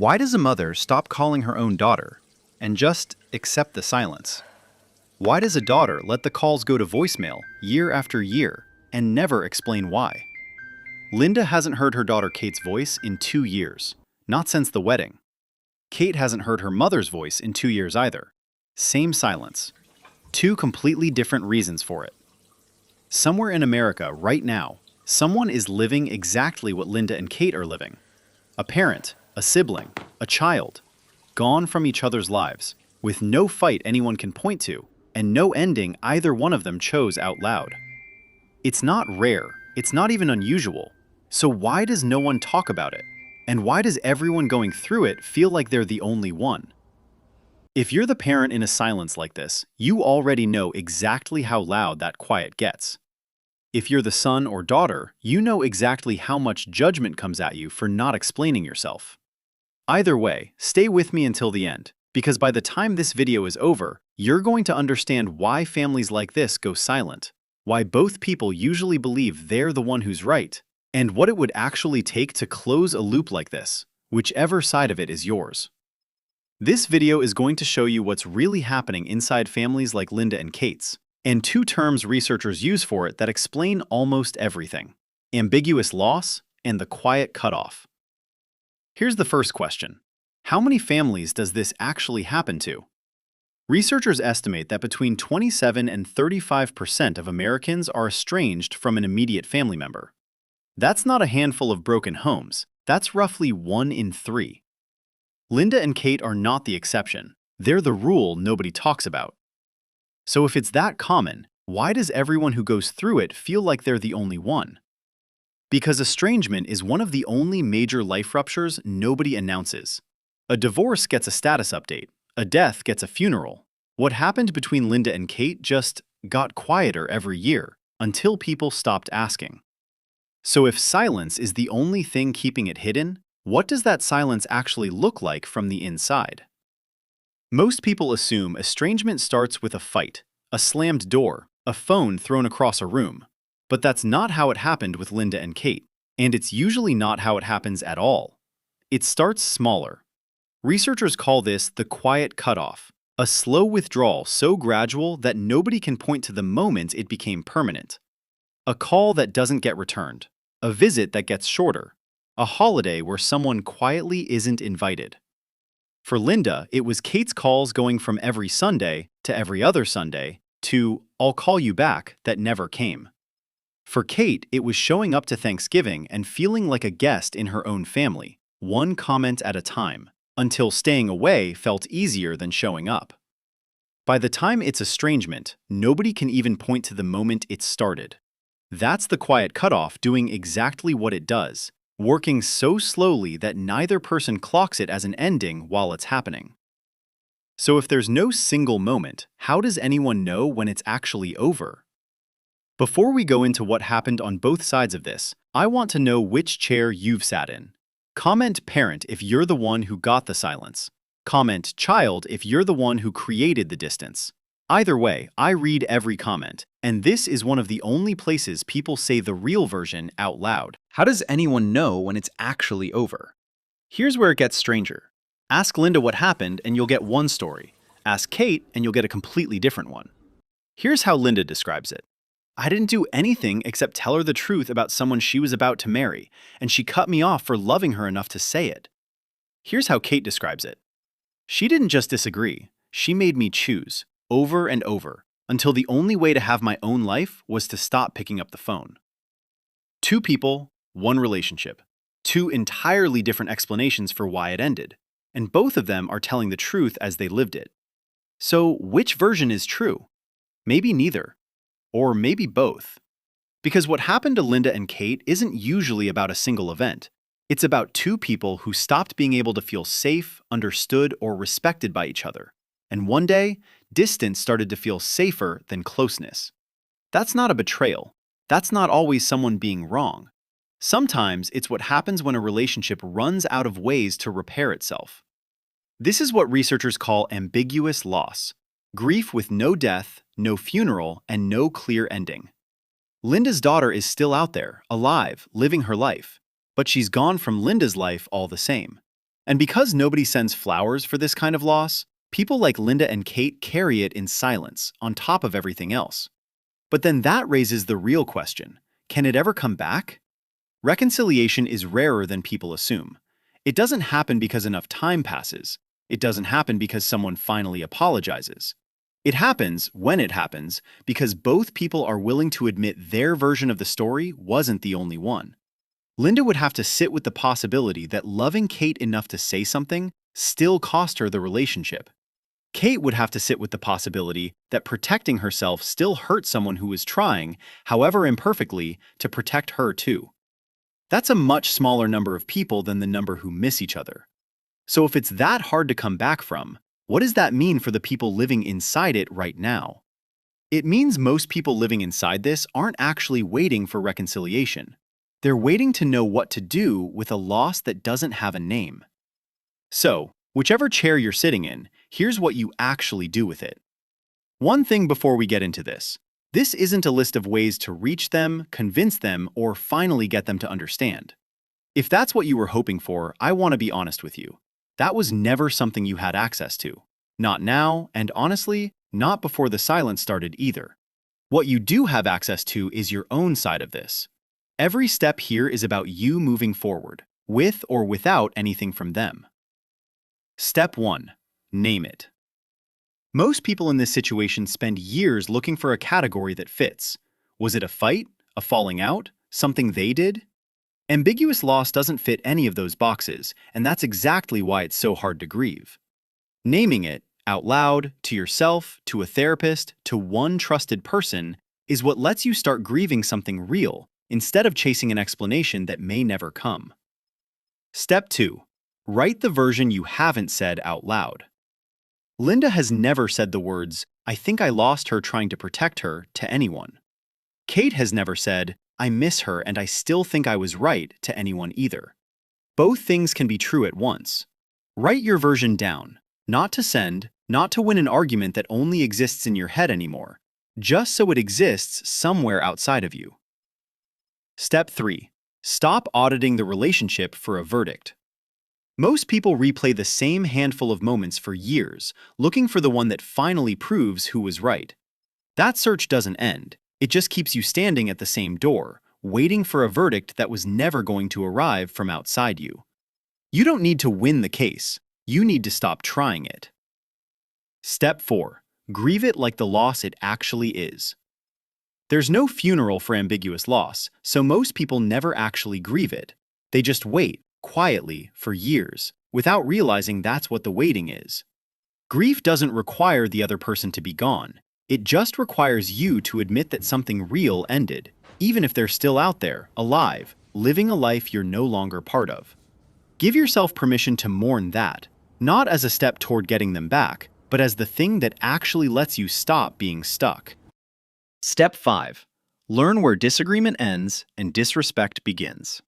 Why does a mother stop calling her own daughter and just accept the silence? Why does a daughter let the calls go to voicemail year after year and never explain why? Linda hasn't heard her daughter Kate's voice in 2 years, not since the wedding. Kate hasn't heard her mother's voice in 2 years either. Same silence. Two completely different reasons for it. Somewhere in America right now, someone is living exactly what Linda and Kate are living. A parent, a sibling, a child, gone from each other's lives, with no fight anyone can point to, and no ending either one of them chose out loud. It's not rare, it's not even unusual. So why does no one talk about it? And why does everyone going through it feel like they're the only one? If you're the parent in a silence like this, you already know exactly how loud that quiet gets. If you're the son or daughter, you know exactly how much judgment comes at you for not explaining yourself. Either way, stay with me until the end, because by the time this video is over, you're going to understand why families like this go silent, why both people usually believe they're the one who's right, and what it would actually take to close a loop like this, whichever side of it is yours. This video is going to show you what's really happening inside families like Linda and Kate's, and 2 terms researchers use for it that explain almost everything: ambiguous loss and the quiet cutoff. Here's the first question. How many families does this actually happen to? Researchers estimate that between 27 and 35% of Americans are estranged from an immediate family member. That's not a handful of broken homes, that's roughly 1 in 3. Linda and Kate are not the exception. They're the rule nobody talks about. So if it's that common, why does everyone who goes through it feel like they're the only one? Because estrangement is one of the only major life ruptures nobody announces. A divorce gets a status update. A death gets a funeral. What happened between Linda and Kate just got quieter every year until people stopped asking. So if silence is the only thing keeping it hidden, what does that silence actually look like from the inside? Most people assume estrangement starts with a fight, a slammed door, a phone thrown across a room. But that's not how it happened with Linda and Kate, and it's usually not how it happens at all. It starts smaller. Researchers call this the quiet cutoff, a slow withdrawal so gradual that nobody can point to the moment it became permanent. A call that doesn't get returned, a visit that gets shorter, a holiday where someone quietly isn't invited. For Linda, it was Kate's calls going from every Sunday to every other Sunday to "I'll call you back" that never came. For Kate, it was showing up to Thanksgiving and feeling like a guest in her own family, one comment at a time, until staying away felt easier than showing up. By the time it's estrangement, nobody can even point to the moment it started. That's the quiet cutoff doing exactly what it does, working so slowly that neither person clocks it as an ending while it's happening. So if there's no single moment, how does anyone know when it's actually over? Before we go into what happened on both sides of this, I want to know which chair you've sat in. Comment parent if you're the one who got the silence. Comment child if you're the one who created the distance. Either way, I read every comment, and this is one of the only places people say the real version out loud. How does anyone know when it's actually over? Here's where it gets stranger. Ask Linda what happened and you'll get one story. Ask Kate and you'll get a completely different one. Here's how Linda describes it. I didn't do anything except tell her the truth about someone she was about to marry, and she cut me off for loving her enough to say it. Here's how Kate describes it. She didn't just disagree, she made me choose, over and over, until the only way to have my own life was to stop picking up the phone. 2 people, 1 relationship. 2 entirely different explanations for why it ended, and both of them are telling the truth as they lived it. So which version is true? Maybe neither. Or maybe both. Because what happened to Linda and Kate isn't usually about a single event. It's about 2 people who stopped being able to feel safe, understood, or respected by each other. And one day, distance started to feel safer than closeness. That's not a betrayal. That's not always someone being wrong. Sometimes it's what happens when a relationship runs out of ways to repair itself. This is what researchers call ambiguous loss. Grief with no death, no funeral, and no clear ending. Linda's daughter is still out there, alive, living her life, but she's gone from Linda's life all the same. And because nobody sends flowers for this kind of loss, people like Linda and Kate carry it in silence on top of everything else. But then that raises the real question: can it ever come back? Reconciliation is rarer than people assume. It doesn't happen because enough time passes. It doesn't happen because someone finally apologizes. It happens, when it happens, because both people are willing to admit their version of the story wasn't the only one. Linda would have to sit with the possibility that loving Kate enough to say something still cost her the relationship. Kate would have to sit with the possibility that protecting herself still hurt someone who was trying, however imperfectly, to protect her too. That's a much smaller number of people than the number who miss each other. So if it's that hard to come back from, what does that mean for the people living inside it right now? It means most people living inside this aren't actually waiting for reconciliation. They're waiting to know what to do with a loss that doesn't have a name. So, whichever chair you're sitting in, here's what you actually do with it. One thing before we get into this. This isn't a list of ways to reach them, convince them, or finally get them to understand. If that's what you were hoping for, I want to be honest with you. That was never something you had access to. Not now, and honestly, not before the silence started either. What you do have access to is your own side of this. Every step here is about you moving forward, with or without anything from them. Step 1. Name it. Most people in this situation spend years looking for a category that fits. Was it a fight? A falling out? Something they did? Ambiguous loss doesn't fit any of those boxes, and that's exactly why it's so hard to grieve. Naming it, out loud, to yourself, to a therapist, to one trusted person, is what lets you start grieving something real, instead of chasing an explanation that may never come. Step 2. Write the version you haven't said out loud. Linda has never said the words, "I think I lost her trying to protect her," to anyone. Kate has never said, "I miss her and I still think I was right," to anyone either. Both things can be true at once. Write your version down, not to send, not to win an argument that only exists in your head anymore, just so it exists somewhere outside of you. Step 3. Stop auditing the relationship for a verdict. Most people replay the same handful of moments for years, looking for the one that finally proves who was right. That search doesn't end. It just keeps you standing at the same door, waiting for a verdict that was never going to arrive from outside you. You don't need to win the case. You need to stop trying it. Step 4. Grieve it like the loss it actually is. There's no funeral for ambiguous loss, so most people never actually grieve it. They just wait, quietly, for years, without realizing that's what the waiting is. Grief doesn't require the other person to be gone. It just requires you to admit that something real ended, even if they're still out there, alive, living a life you're no longer part of. Give yourself permission to mourn that, not as a step toward getting them back, but as the thing that actually lets you stop being stuck. Step 5. Learn where disagreement ends and disrespect begins.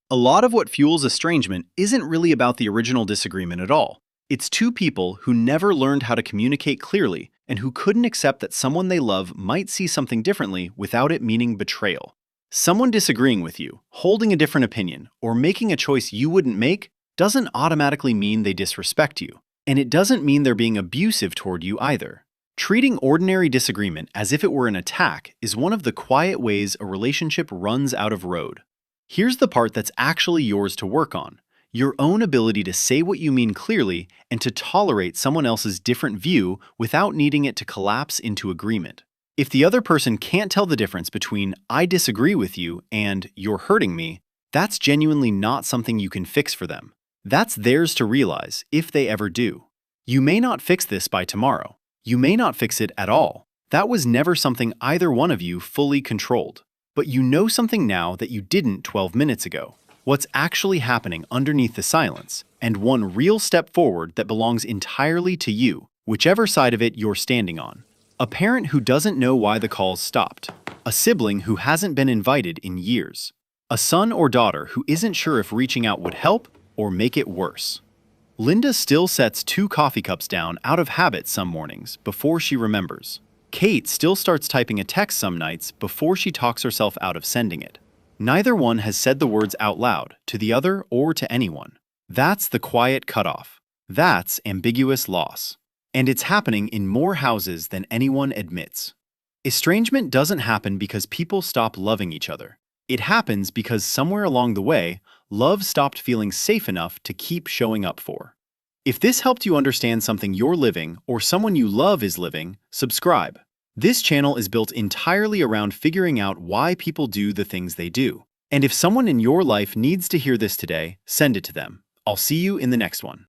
A lot of what fuels estrangement isn't really about the original disagreement at all. It's two people who never learned how to communicate clearly and who couldn't accept that someone they love might see something differently without it meaning betrayal. Someone disagreeing with you, holding a different opinion, or making a choice you wouldn't make doesn't automatically mean they disrespect you, and it doesn't mean they're being abusive toward you either. Treating ordinary disagreement as if it were an attack is one of the quiet ways a relationship runs out of road. Here's the part that's actually yours to work on: your own ability to say what you mean clearly and to tolerate someone else's different view without needing it to collapse into agreement. If the other person can't tell the difference between "I disagree with you" and "you're hurting me," that's genuinely not something you can fix for them. That's theirs to realize, if they ever do. You may not fix this by tomorrow. You may not fix it at all. That was never something either one of you fully controlled. But you know something now that you didn't 12 minutes ago. What's actually happening underneath the silence, and one real step forward that belongs entirely to you, whichever side of it you're standing on. A parent who doesn't know why the calls stopped. A sibling who hasn't been invited in years. A son or daughter who isn't sure if reaching out would help or make it worse. Linda still sets 2 coffee cups down out of habit some mornings before she remembers. Kate still starts typing a text some nights before she talks herself out of sending it. Neither one has said the words out loud, to the other or to anyone. That's the quiet cutoff. That's ambiguous loss. And it's happening in more houses than anyone admits. Estrangement doesn't happen because people stop loving each other. It happens because somewhere along the way, love stopped feeling safe enough to keep showing up for. If this helped you understand something you're living or someone you love is living, subscribe. This channel is built entirely around figuring out why people do the things they do. And if someone in your life needs to hear this today, send it to them. I'll see you in the next one.